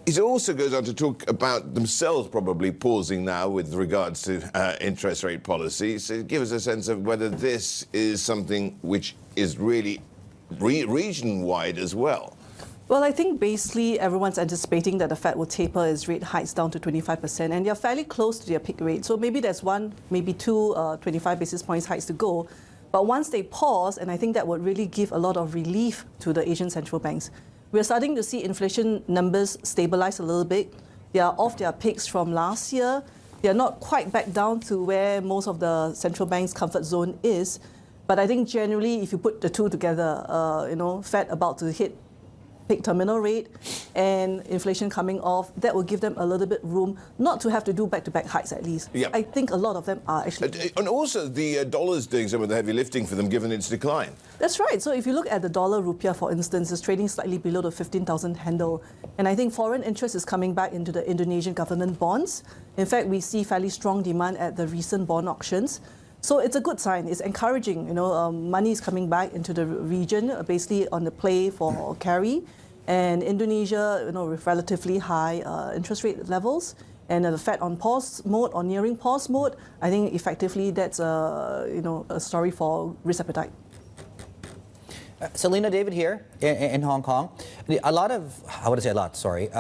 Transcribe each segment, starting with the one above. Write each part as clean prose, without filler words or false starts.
It also goes on to talk about themselves probably pausing now with regards to interest rate policy. So give us a sense of whether this is something which is really region-wide as well. Well, I think basically everyone's anticipating that the Fed will taper its rate hikes down to 25%, and they're fairly close to their peak rate. So maybe there's one, maybe two 25 basis points hikes to go. But once they pause, and I think that would really give a lot of relief to the Asian central banks. We're starting to see inflation numbers stabilize a little bit. They are off their peaks from last year. They are not quite back down to where most of the central banks' comfort zone is. But I think generally, if you put the two together, Fed about to hit peak terminal rate and inflation coming off, that will give them a little bit room not to have to do back-to-back hikes at least. Yep. I think a lot of them are actually. And also the dollar's doing some of the heavy lifting for them given its decline. That's right. So if you look at the dollar rupiah, for instance, it's trading slightly below the 15,000 handle. And I think foreign interest is coming back into the Indonesian government bonds. In fact, we see fairly strong demand at the recent bond auctions. So it's a good sign. It's encouraging. Money is coming back into the region, basically on the play for carry. And Indonesia, with relatively high interest rate levels, and the Fed on pause mode or nearing pause mode, I think effectively that's a story for risk appetite. Selena, David here in Hong Kong. A lot of, I wouldn't say a lot, sorry.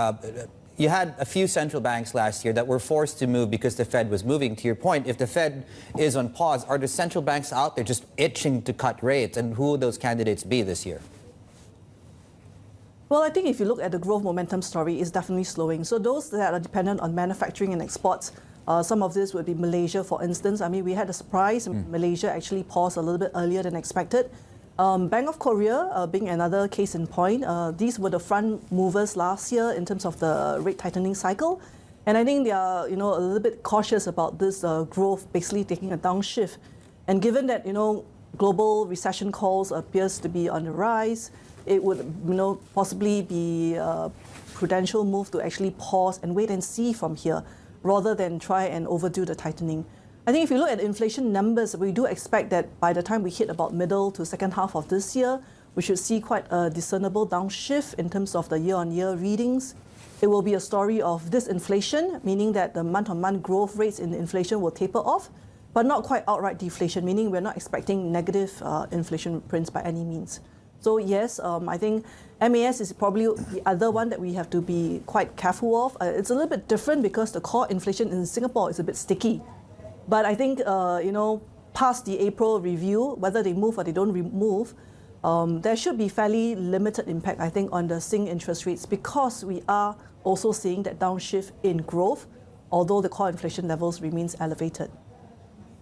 You had a few central banks last year that were forced to move because the Fed was moving. To your point, if the Fed is on pause, are the central banks out there just itching to cut rates? And who will those candidates be this year? Well, I think if you look at the growth momentum story, it's definitely slowing. So those that are dependent on manufacturing and exports, some of this would be Malaysia, for instance. I mean, we had a surprise. Malaysia actually paused a little bit earlier than expected. Bank of Korea being another case in point. These were the front movers last year in terms of the rate tightening cycle. And I think they are, a little bit cautious about this growth basically taking a downshift. And given that, global recession calls appears to be on the rise, it would, possibly be a prudential move to actually pause and wait and see from here, rather than try and overdo the tightening. I think if you look at inflation numbers, we do expect that by the time we hit about middle to second half of this year, we should see quite a discernible downshift in terms of the year-on-year readings. It will be a story of disinflation, meaning that the month-on-month growth rates in inflation will taper off, but not quite outright deflation, meaning we're not expecting negative inflation prints by any means. So yes, I think MAS is probably the other one that we have to be quite careful of. It's a little bit different because the core inflation in Singapore is a bit sticky. But I think, past the April review, whether they move or they don't move, there should be fairly limited impact, I think, on the Sing interest rates because we are also seeing that downshift in growth, although the core inflation levels remains elevated.